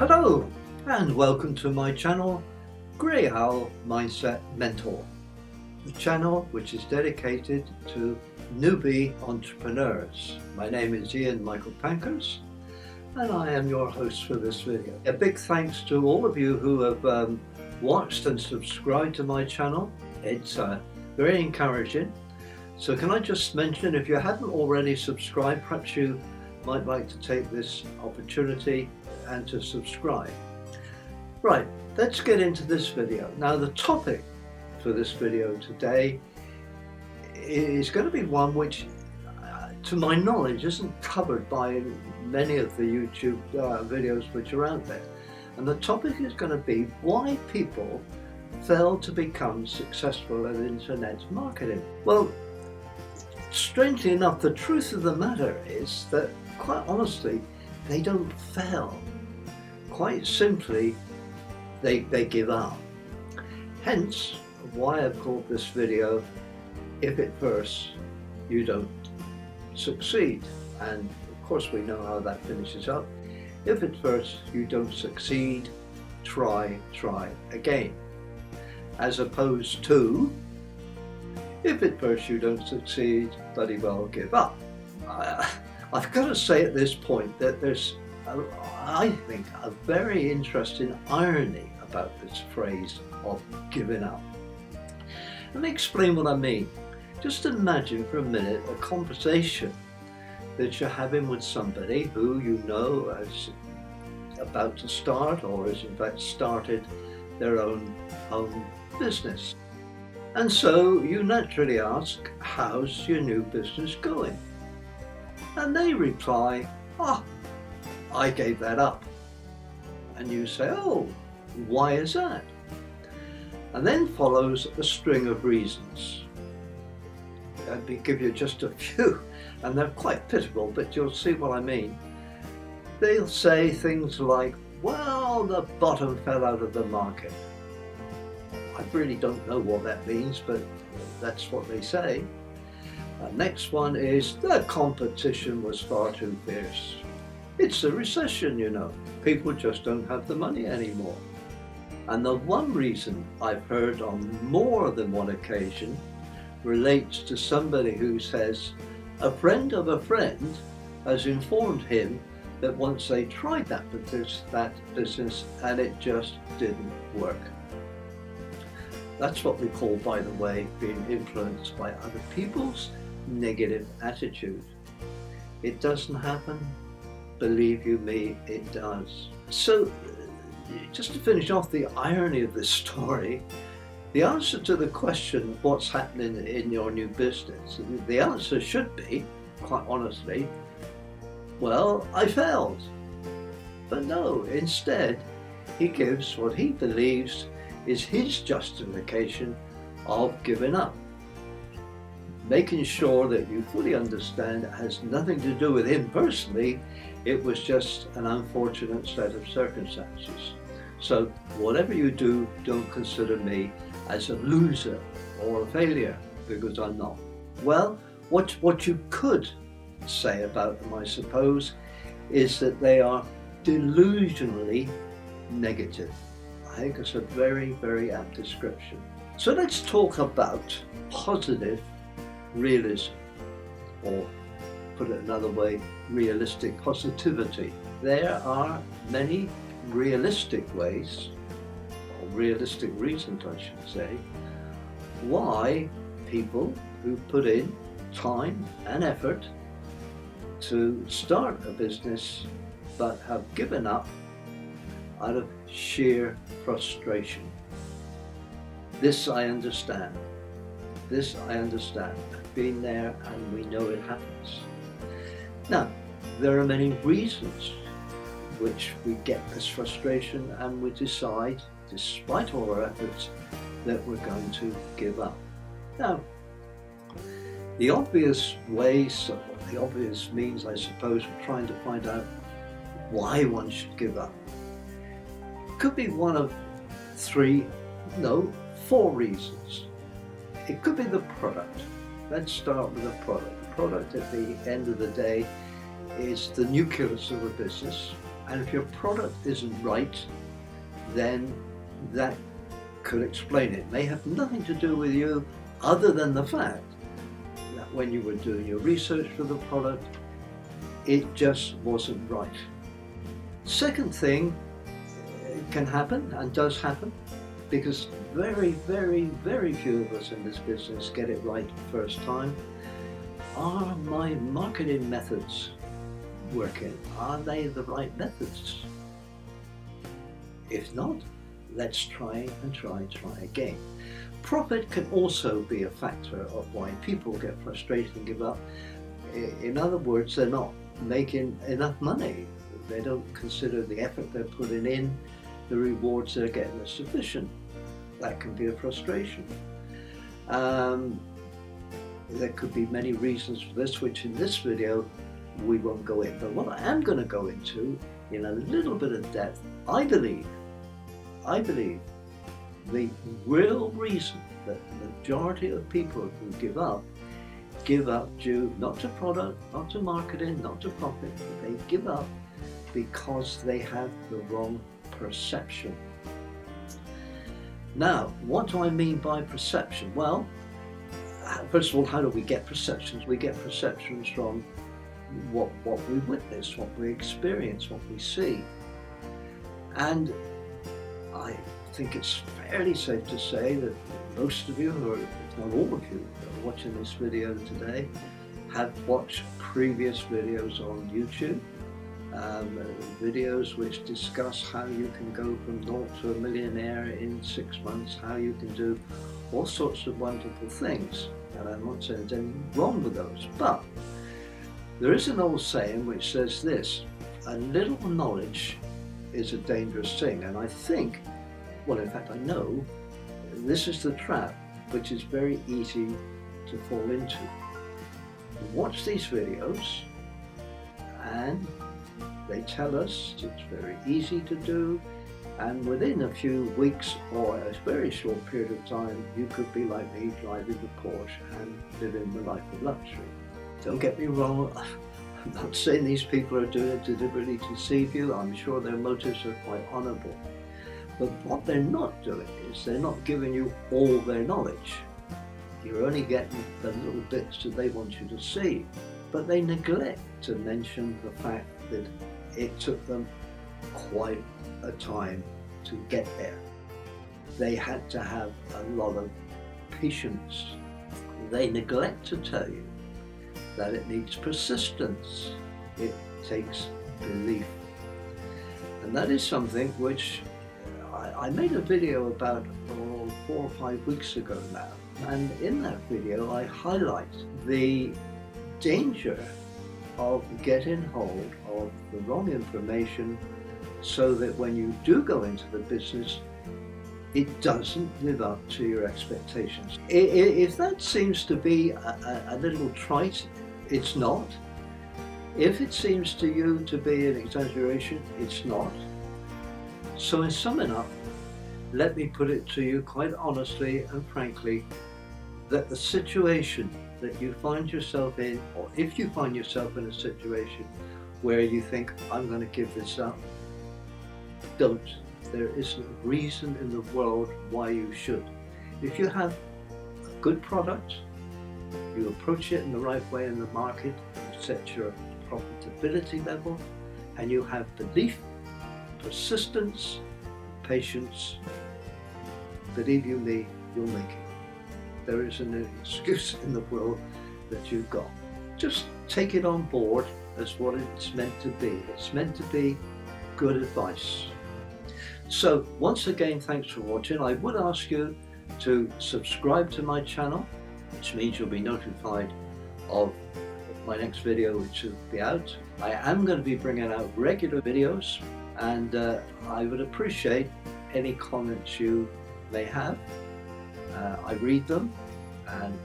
Hello and welcome to my channel, Grey Owl Mindset Mentor, the channel which is dedicated to newbie entrepreneurs. My name is Ian Michael Pankers and I am your host for this video. A big thanks to all of you who have watched and subscribed to my channel. It's very encouraging. So can I just mention, if you haven't already subscribed, perhaps you might like to take this opportunity and to subscribe. Right, let's get into this video. Now the topic for this video today is going to be one which to my knowledge isn't covered by many of the YouTube videos which are out there. And the topic is going to be why people fail to become successful at internet marketing. Well, strangely enough, the truth of the matter is that, quite honestly, they don't fail. Quite simply, they give up. Hence, why I've called this video, If at First You Don't Succeed. And of course we know how that finishes up. If at first you don't succeed, try again. As opposed to, if at first you don't succeed, bloody well give up. I've got to say at this point that there's, I think, a very interesting irony about this phrase of giving up. Let me explain what I mean. Just imagine for a minute a conversation that you're having with somebody who you know is about to start or has in fact started their own business. And so you naturally ask, how's your new business going? And they reply, I gave that up. And you say, oh, why is that? And then follows a string of reasons. Let me give you just a few, and they're quite pitiful, but you'll see what I mean. They'll say things like, well, the bottom fell out of the market. I really don't know what that means, but that's what they say. Next one is, the competition was far too fierce. It's a recession, you know. People just don't have the money anymore. And the one reason I've heard on more than one occasion relates to somebody who says, a friend of a friend has informed him that once they tried that business and it just didn't work. That's what we call, by the way, being influenced by other people's negative attitude. It doesn't happen. Believe you me, it does. So, just to finish off the irony of this story, the answer to the question, what's happening in your new business, the answer should be, quite honestly, well, I failed. But no, instead, he gives what he believes is his justification of giving up. Making sure that you fully understand it has nothing to do with him personally, it was just an unfortunate set of circumstances. So whatever you do, don't consider me as a loser or a failure, because I'm not. Well, what you could say about them, I suppose, is that they are delusionally negative. I think it's a very, very apt description. So let's talk about positive realism, or put it another way, realistic positivity. There are many realistic ways, or realistic reasons I should say, why people who put in time and effort to start a business but have given up out of sheer frustration. This I understand. This I understand. I've been there and we know it happens. Now, there are many reasons which we get this frustration and we decide, despite all our efforts, that we're going to give up. Now, the obvious ways, or the obvious means, I suppose, of trying to find out why one should give up could be one of four reasons. It could be the product. Let's start with the product. The product at the end of the day is the nucleus of a business, And if your product isn't right, then that could explain it. It may have nothing to do with you other than the fact that when you were doing your research for the product, it just wasn't right. Second thing can happen and does happen, because very, very, very few of us in this business get it right the first time. Are my marketing methods working? Are they the right methods? If not, let's try again. Profit can also be a factor of why people get frustrated and give up. In other words, they're not making enough money. They don't consider the effort they're putting in, the rewards they're getting are sufficient. That can be a frustration. There could be many reasons for this, which in this video we won't go in. But what I am going to go into in a little bit of depth, I believe the real reason that the majority of people who give up due not to product, not to marketing, not to profit, but they give up because they have the wrong perception. Now, what do I mean by perception? Well, first of all, how do we get perceptions? We get perceptions from what we witness, what we experience, what we see. And I think it's fairly safe to say that most of you, or if not all of you, that are watching this video today have watched previous videos on YouTube, videos which discuss how you can go from 0 to a millionaire in 6 months, how you can do all sorts of wonderful things. And I'm not saying there's anything wrong with those, but there is an old saying which says this: a little knowledge is a dangerous thing. And I think, well, in fact I know, this is the trap which is very easy to fall into. Watch these videos and they tell us it's very easy to do, and within a few weeks or a very short period of time you could be like me, driving the Porsche and living the life of luxury. Don't get me wrong, I'm not saying these people are doing it deliberately to deceive you. I'm sure their motives are quite honourable. But what they're not doing is they're not giving you all their knowledge. You're only getting the little bits that they want you to see. But they neglect to mention the fact that it took them quite a time to get there. They had to have a lot of patience. They neglect to tell you that it needs persistence. It takes belief. And that is something which I made a video about 4 or 5 weeks ago now. And in that video I highlight the danger of getting hold of the wrong information, so that when you do go into the business, it doesn't live up to your expectations. If that seems to be a little trite, it's not. If it seems to you to be an exaggeration, it's not. So in summing up, let me put it to you quite honestly and frankly, that the situation that you find yourself in, or if you find yourself in a situation where you think, I'm going to give this up, don't. There isn't a reason in the world why you should. If you have a good product, you approach it in the right way in the market, you set your profitability level, and you have belief, persistence, patience, believe you me, you'll make it. There isn't an excuse in the world that you've got. Just take it on board as what it's meant to be. It's meant to be good advice. So once again, thanks for watching. I would ask you to subscribe to my channel, which means you'll be notified of my next video, which will be out. I am going to be bringing out regular videos, and I would appreciate any comments you may have. I read them, and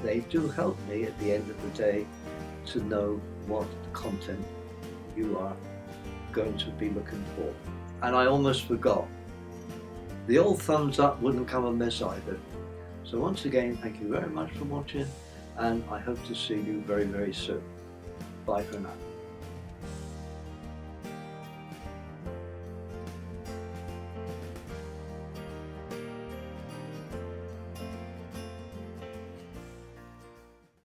they do help me at the end of the day to know what content you are going to be looking for. And I almost forgot, the old thumbs up wouldn't come amiss either. So once again, thank you very much for watching, and I hope to see you very, very soon. Bye for now.